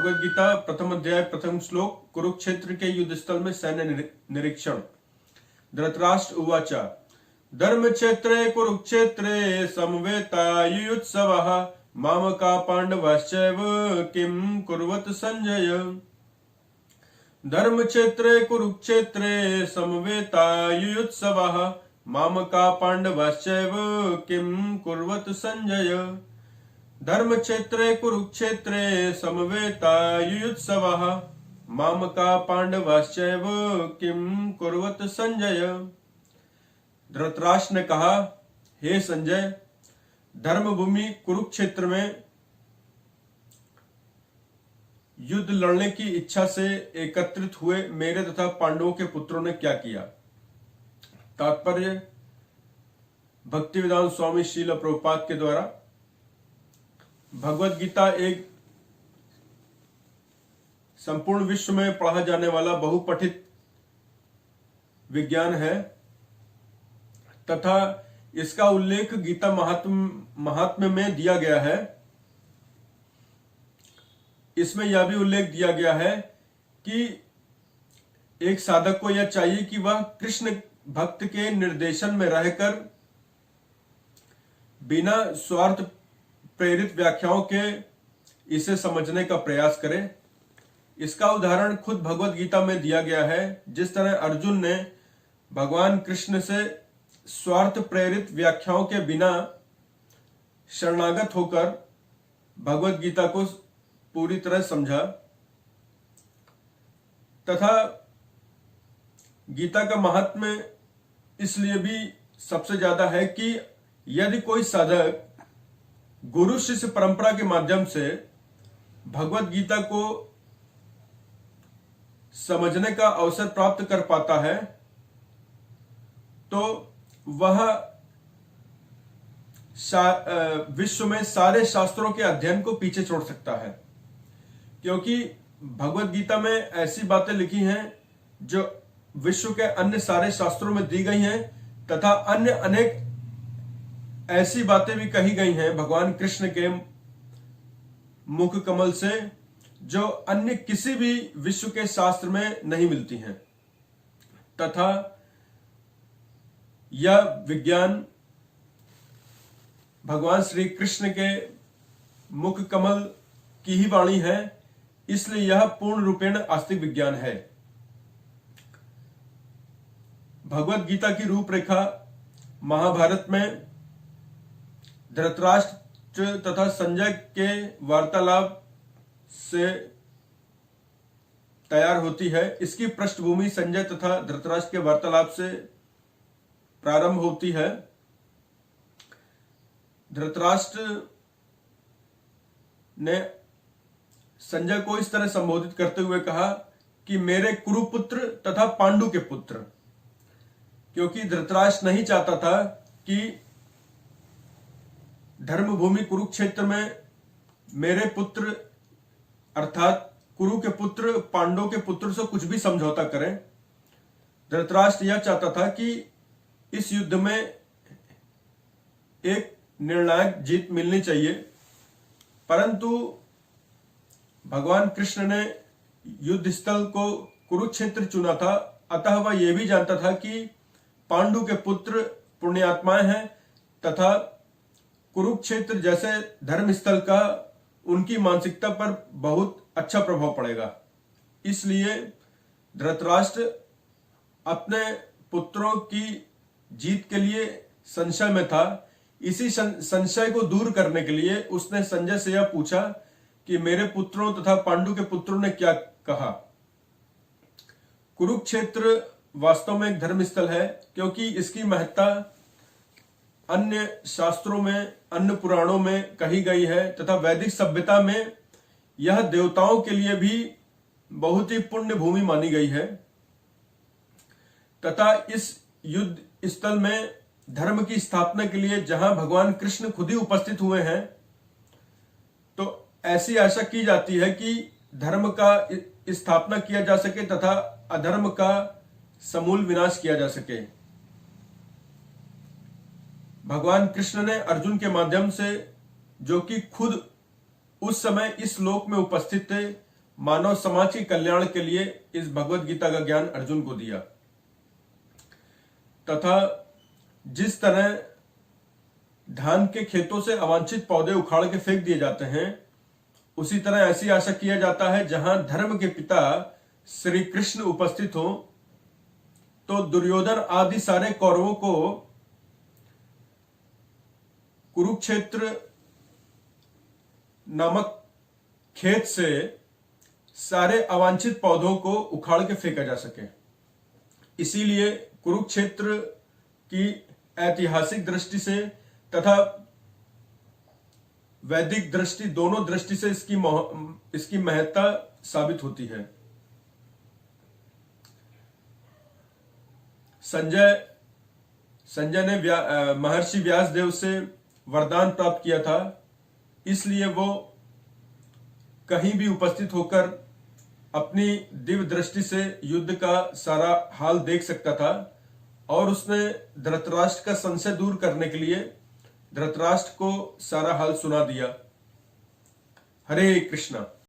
भगवद गीता प्रथम अध्याय प्रथम श्लोक। कुरुक्षेत्र के युद्ध स्थल में सैन्य निरीक्षण। धृतराष्ट्र उवाच धर्म क्षेत्रे कुरुक्षेत्रे समवेतायुत्सवः मामका पांडवश्चैव किं कुर्वत संजय। धर्म क्षेत्रे कुरुक्षेत्रे समवेतायुत्सवः मामका पांडवश्चैव किं कुर्वत संजय। धर्म क्षेत्रे कुरुक्षेत्रे समवेतायुत्सवः मामका पांडवश्चैव किं कुर्वत संजय। धृतराष्ट्र ने कहा, हे संजय, धर्म भूमि कुरुक्षेत्र में युद्ध लड़ने की इच्छा से एकत्रित हुए मेरे तथा पांडवों के पुत्रों ने क्या किया। तात्पर्य भक्तिवेदांत स्वामी श्रील प्रभुपाद के द्वारा भगवद गीता एक संपूर्ण विश्व में पढ़ा जाने वाला बहुपठित विज्ञान है तथा इसका उल्लेख गीता महात्म्य में दिया गया है। इसमें यह भी उल्लेख दिया गया है कि एक साधक को यह चाहिए कि वह कृष्ण भक्त के निर्देशन में रहकर बिना स्वार्थ प्रेरित व्याख्याओं के इसे समझने का प्रयास करे। इसका उदाहरण खुद भगवद गीता में दिया गया है। जिस तरह अर्जुन ने भगवान कृष्ण से स्वार्थ प्रेरित व्याख्याओं के बिना शरणागत होकर भगवद गीता को पूरी तरह समझा, तथा गीता का महात्म्य इसलिए भी सबसे ज्यादा है कि यदि कोई साधक गुरु शिष्य परंपरा के माध्यम से भगवद गीता को समझने का अवसर प्राप्त कर पाता है तो वह विश्व में सारे शास्त्रों के अध्ययन को पीछे छोड़ सकता है, क्योंकि भगवद गीता में ऐसी बातें लिखी हैं जो विश्व के अन्य सारे शास्त्रों में दी गई हैं, तथा अन्य अनेक ऐसी बातें भी कही गई हैं भगवान कृष्ण के मुख कमल से जो अन्य किसी भी विश्व के शास्त्र में नहीं मिलती हैं। तथा यह विज्ञान भगवान श्री कृष्ण के मुख कमल की ही वाणी है, इसलिए यह पूर्ण रूपेण आस्तिक विज्ञान है। भगवद गीता की रूपरेखा महाभारत में धृतराष्ट्र तथा संजय के वार्तालाप से तैयार होती है। इसकी पृष्ठभूमि संजय तथा धृतराष्ट्र के वार्तालाप से प्रारंभ होती है। धृतराष्ट्र ने संजय को इस तरह संबोधित करते हुए कहा कि मेरे कुरुपुत्र तथा पांडु के पुत्र, क्योंकि धृतराष्ट्र नहीं चाहता था कि धर्मभूमि कुरुक्षेत्र में मेरे पुत्र अर्थात कुरु के पुत्र पांडवों के पुत्र से कुछ भी समझौता करें। धृतराष्ट्र यह चाहता था कि इस युद्ध में एक निर्णायक जीत मिलनी चाहिए, परंतु भगवान कृष्ण ने युद्ध स्थल को कुरुक्षेत्र चुना था। अतः वह यह भी जानता था कि पांडु के पुत्र पुण्यात्माएं हैं तथा कुरुक्षेत्र जैसे धर्म स्थल का उनकी मानसिकता पर बहुत अच्छा प्रभाव पड़ेगा। इसलिए धृतराष्ट्र अपने पुत्रों की जीत के लिए संशय में था। इसी संशय को दूर करने के लिए उसने संजय से यह पूछा कि मेरे पुत्रों तथा पांडु के पुत्रों ने क्या कहा। कुरुक्षेत्र वास्तव में एक धर्मस्थल है, क्योंकि इसकी महत्ता अन्य शास्त्रों में, अन्य पुराणों में कही गई है, तथा वैदिक सभ्यता में यह देवताओं के लिए भी बहुत ही पुण्य भूमि मानी गई है। तथा इस युद्ध स्थल में धर्म की स्थापना के लिए जहां भगवान कृष्ण खुद ही उपस्थित हुए हैं, तो ऐसी आशा की जाती है कि धर्म का स्थापना किया जा सके तथा अधर्म का समूल विनाश किया जा सके। भगवान कृष्ण ने अर्जुन के माध्यम से, जो कि खुद उस समय इस लोक में उपस्थित थे, मानव समाज के कल्याण के लिए इस भगवत गीता का ज्ञान अर्जुन को दिया। तथा जिस तरह धान के खेतों से अवांछित पौधे उखाड़ के फेंक दिए जाते हैं, उसी तरह ऐसी आशा किया जाता है जहां धर्म के पिता श्री कृष्ण उपस्थित हो तो दुर्योधन आदि सारे कौरवों को कुरुक्षेत्र नामक खेत से सारे अवांछित पौधों को उखाड़ के फेंका जा सके। इसीलिए कुरुक्षेत्र की ऐतिहासिक दृष्टि से तथा वैदिक दृष्टि, दोनों दृष्टि से इसकी महत्ता साबित होती है। संजय ने महर्षि व्यासदेव से वरदान प्राप्त किया था, इसलिए वो कहीं भी उपस्थित होकर अपनी दिव्य दृष्टि से युद्ध का सारा हाल देख सकता था और उसने धृतराष्ट्र का संशय दूर करने के लिए धृतराष्ट्र को सारा हाल सुना दिया। हरे कृष्णा।